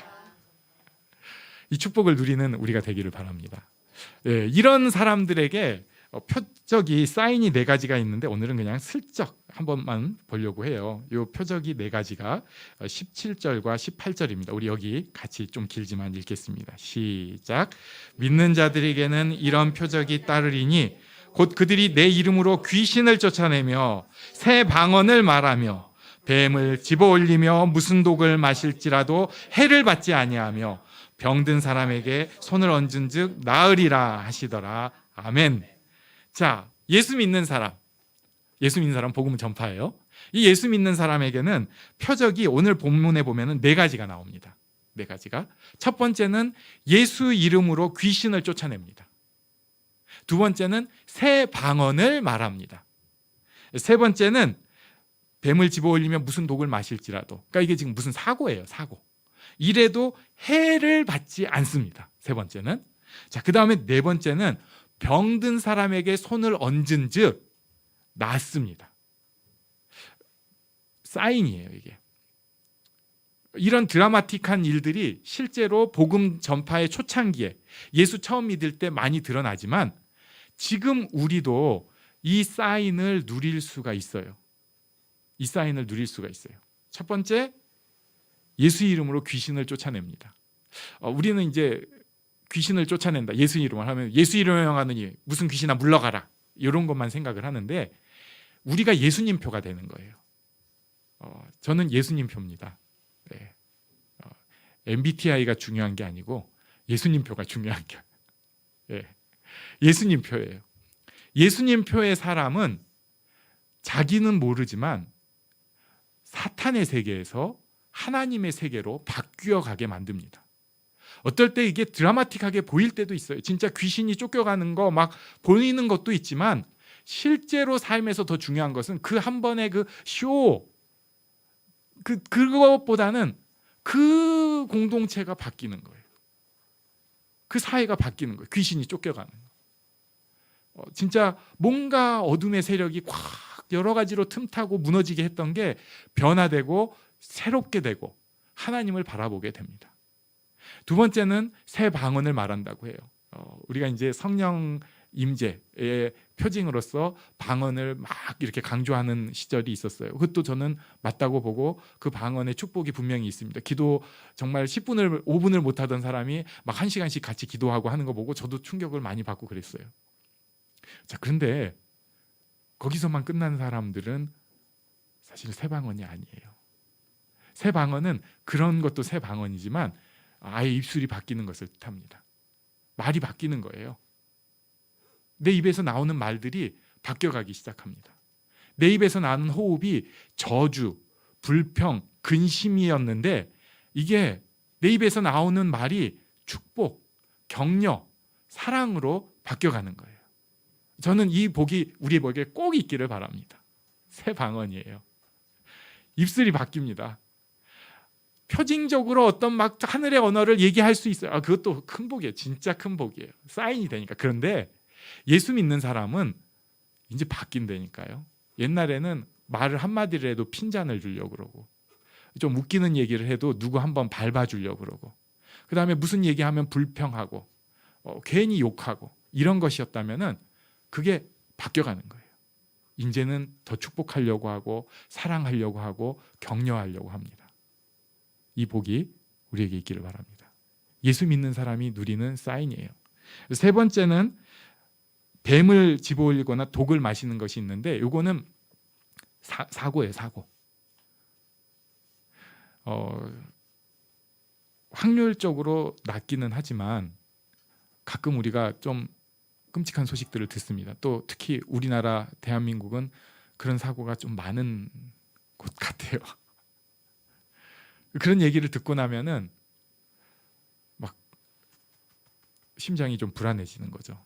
이 축복을 누리는 우리가 되기를 바랍니다. 예, 이런 사람들에게 표적이 사인이 4가지가 있는데 오늘은 그냥 슬쩍 한 번만 보려고 해요. 이 표적이 4가지가 17절과 18절입니다. 우리 여기 같이 좀 길지만 읽겠습니다. 시작. 믿는 자들에게는 이런 표적이 따르리니 곧 그들이 내 이름으로 귀신을 쫓아내며 새 방언을 말하며 뱀을 집어올리며 무슨 독을 마실지라도 해를 받지 아니하며 병든 사람에게 손을 얹은즉 나으리라 하시더라. 아멘. 자, 예수 믿는 사람 복음을 전파해요. 이 예수 믿는 사람에게는 표적이 오늘 본문에 보면은 4가지가 나옵니다. 4가지가. 첫 번째는 예수 이름으로 귀신을 쫓아냅니다. 두 번째는 새 방언을 말합니다. 세 번째는 뱀을 집어올리면 무슨 독을 마실지라도. 그러니까 이게 지금 무슨 사고예요, 사고. 이래도 해를 받지 않습니다. 세 번째는. 자, 그 다음에 4번째는 병든 사람에게 손을 얹은 즉 낫습니다. 사인이에요, 이게. 이런 드라마틱한 일들이 실제로 복음 전파의 초창기에 예수 처음 믿을 때 많이 드러나지만 지금 우리도 이 사인을 누릴 수가 있어요. 이 사인을 누릴 수가 있어요. 첫 번째, 예수 이름으로 귀신을 쫓아냅니다. 우리는 이제 귀신을 쫓아낸다. 예수 이름을 하면 예수 이름을 명하느니 무슨 귀신아 물러가라. 이런 것만 생각을 하는데 우리가 예수님 표가 되는 거예요. 저는 예수님 표입니다. 네. MBTI가 중요한 게 아니고 예수님 표가 중요한 게 네. 예수님 표예요. 예수님 표의 사람은 자기는 모르지만 사탄의 세계에서 하나님의 세계로 바뀌어 가게 만듭니다. 어떨 때 이게 드라마틱하게 보일 때도 있어요. 진짜 귀신이 쫓겨가는 거 막 보이는 것도 있지만 실제로 삶에서 더 중요한 것은 그 한 번의 그 쇼 그것보다는 그 공동체가 바뀌는 거예요. 그 사회가 바뀌는 거예요. 귀신이 쫓겨가는 거예요. 진짜 뭔가 어둠의 세력이 꽉 여러 가지로 틈타고 무너지게 했던 게 변화되고 새롭게 되고 하나님을 바라보게 됩니다. 두 번째는 새 방언을 말한다고 해요. 우리가 이제 성령 임재의 표징으로서 방언을 막 이렇게 강조하는 시절이 있었어요. 그것도 저는 맞다고 보고 그 방언의 축복이 분명히 있습니다. 기도 정말 10분을 5분을 못 하던 사람이 막 1시간씩 같이 기도하고 하는 거 보고 저도 충격을 많이 받고 그랬어요. 자, 그런데 거기서만 끝난 사람들은 사실 새 방언이 아니에요. 새 방언은 그런 것도 새 방언이지만 아예 입술이 바뀌는 것을 뜻합니다. 말이 바뀌는 거예요. 내 입에서 나오는 말들이 바뀌어가기 시작합니다. 내 입에서 나는 호흡이 저주, 불평, 근심이었는데 이게 내 입에서 나오는 말이 축복, 격려, 사랑으로 바뀌어가는 거예요. 저는 이 복이 우리의 복에 꼭 있기를 바랍니다. 새 방언이에요. 입술이 바뀝니다. 표징적으로 어떤 막 하늘의 언어를 얘기할 수 있어요. 그것도 큰 복이에요. 진짜 큰 복이에요. 사인이 되니까. 그런데 예수 믿는 사람은 이제 바뀐다니까요. 옛날에는 말을 한마디를 해도 핀잔을 주려고 그러고 좀 웃기는 얘기를 해도 누구 한번 밟아주려고 그러고 그 다음에 무슨 얘기하면 불평하고 괜히 욕하고 이런 것이었다면은 그게 바뀌어가는 거예요. 이제는 더 축복하려고 하고 사랑하려고 하고 격려하려고 합니다. 이 복이 우리에게 있기를 바랍니다. 예수 믿는 사람이 누리는 사인이에요. 세 번째는 뱀을 집어올리거나 독을 마시는 것이 있는데 이거는 사고예요. 사고. 확률적으로 낮기는 하지만 가끔 우리가 좀 끔찍한 소식들을 듣습니다. 또 특히 우리나라 대한민국은 그런 사고가 좀 많은 곳 같아요. 그런 얘기를 듣고 나면은 막 심장이 좀 불안해지는 거죠.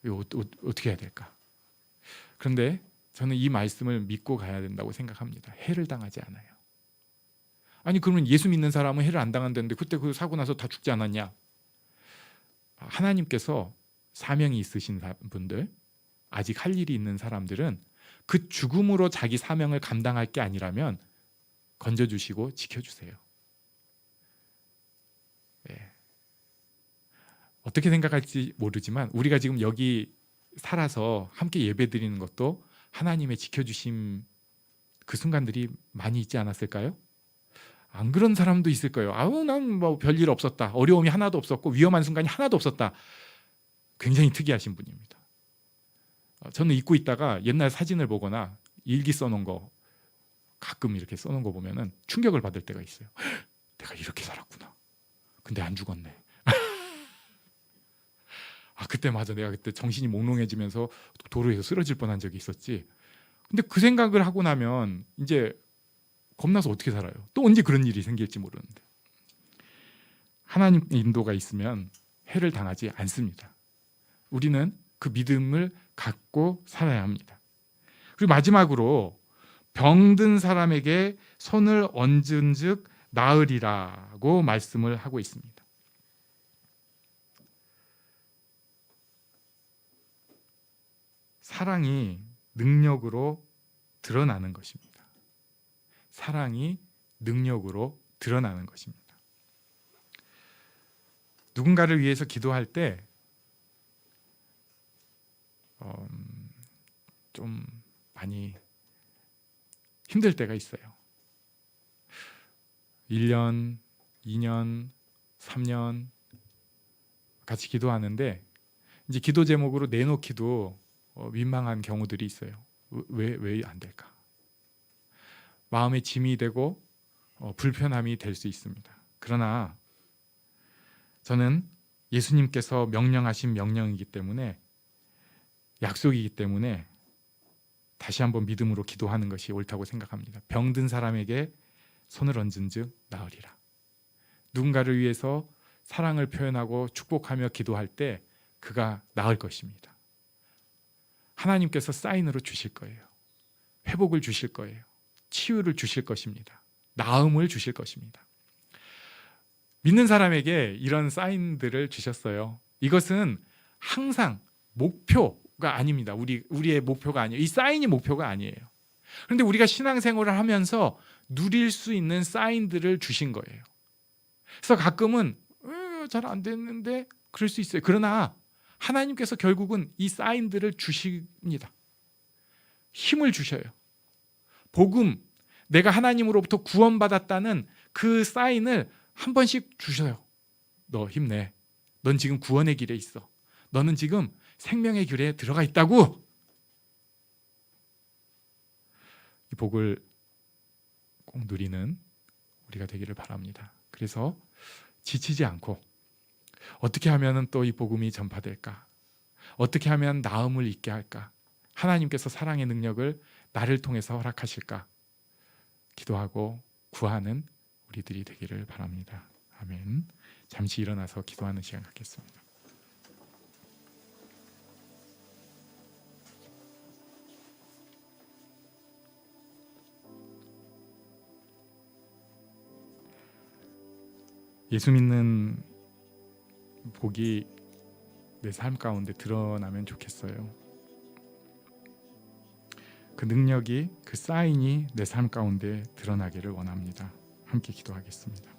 이거 어떻게 해야 될까? 그런데 저는 이 말씀을 믿고 가야 된다고 생각합니다. 해를 당하지 않아요. 아니 그러면 예수 믿는 사람은 해를 안 당한다는데 그때 그 사고 나서 다 죽지 않았냐? 하나님께서 사명이 있으신 분들, 아직 할 일이 있는 사람들은 그 죽음으로 자기 사명을 감당할 게 아니라면 건져주시고 지켜주세요. 네. 어떻게 생각할지 모르지만 우리가 지금 여기 살아서 함께 예배드리는 것도 하나님의 지켜주심 그 순간들이 많이 있지 않았을까요? 안 그런 사람도 있을 거예요. 난 뭐 별일 없었다. 어려움이 하나도 없었고 위험한 순간이 하나도 없었다. 굉장히 특이하신 분입니다. 저는 잊고 있다가 옛날 사진을 보거나 일기 써놓은 거 가끔 이렇게 써놓은 거 보면은 충격을 받을 때가 있어요. 내가 이렇게 살았구나. 근데 안 죽었네. 그때 맞아. 내가 그때 정신이 몽롱해지면서 도로에서 쓰러질 뻔한 적이 있었지. 근데 그 생각을 하고 나면 이제 겁나서 어떻게 살아요? 또 언제 그런 일이 생길지 모르는데. 하나님 인도가 있으면 해를 당하지 않습니다. 우리는 그 믿음을 갖고 살아야 합니다. 그리고 마지막으로 병든 사람에게 손을 얹은 즉 나으리라고 말씀을 하고 있습니다. 사랑이 능력으로 드러나는 것입니다. 사랑이 능력으로 드러나는 것입니다. 누군가를 위해서 기도할 때 좀 많이 힘들 때가 있어요. 1년, 2년, 3년 같이 기도하는데 이제 기도 제목으로 내놓기도 민망한 경우들이 있어요. 왜 안 될까? 마음의 짐이 되고 불편함이 될 수 있습니다. 그러나 저는 예수님께서 명령하신 명령이기 때문에 약속이기 때문에 다시 한번 믿음으로 기도하는 것이 옳다고 생각합니다. 병든 사람에게 손을 얹은 즉 나으리라. 누군가를 위해서 사랑을 표현하고 축복하며 기도할 때 그가 나을 것입니다. 하나님께서 사인으로 주실 거예요. 회복을 주실 거예요. 치유를 주실 것입니다. 나음을 주실 것입니다. 믿는 사람에게 이런 사인들을 주셨어요. 이것은 항상 목표가 아닙니다. 우리의 목표가 아니에요. 이 사인이 목표가 아니에요. 그런데 우리가 신앙생활을 하면서 누릴 수 있는 사인들을 주신 거예요. 그래서 가끔은 잘 안 됐는데 그럴 수 있어요. 그러나 하나님께서 결국은 이 사인들을 주십니다. 힘을 주셔요. 복음, 내가 하나님으로부터 구원받았다는 그 사인을 한 번씩 주셔요. 너 힘내. 넌 지금 구원의 길에 있어. 너는 지금 생명의 길에 들어가 있다고. 이 복을 꼭 누리는 우리가 되기를 바랍니다. 그래서 지치지 않고 어떻게 하면 또 이 복음이 전파될까? 어떻게 하면 나음을 잊게 할까? 하나님께서 사랑의 능력을 나를 통해서 허락하실까? 기도하고 구하는 우리들이 되기를 바랍니다. 아멘. 잠시 일어나서 기도하는 시간 갖겠습니다. 예수 믿는 복이 내 삶 가운데 드러나면 좋겠어요. 그 능력이, 그 사인이 내 삶 가운데 드러나기를 원합니다. 함께 기도하겠습니다.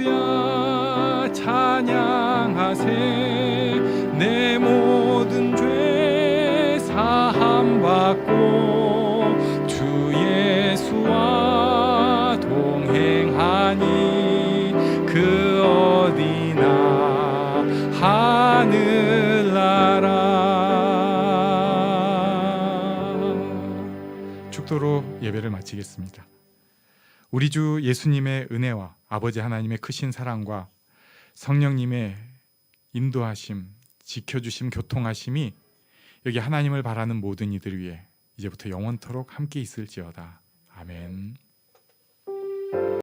할렐루야 찬양하세 내 모든 죄 사함받고 주 예수와 동행하니 그 어디나 하늘나라. 축도로 예배를 마치겠습니다. 우리 주 예수님의 은혜와 아버지 하나님의 크신 사랑과 성령님의 인도하심, 지켜주심, 교통하심이 여기 하나님을 바라는 모든 이들 위해 이제부터 영원토록 함께 있을지어다. 아멘.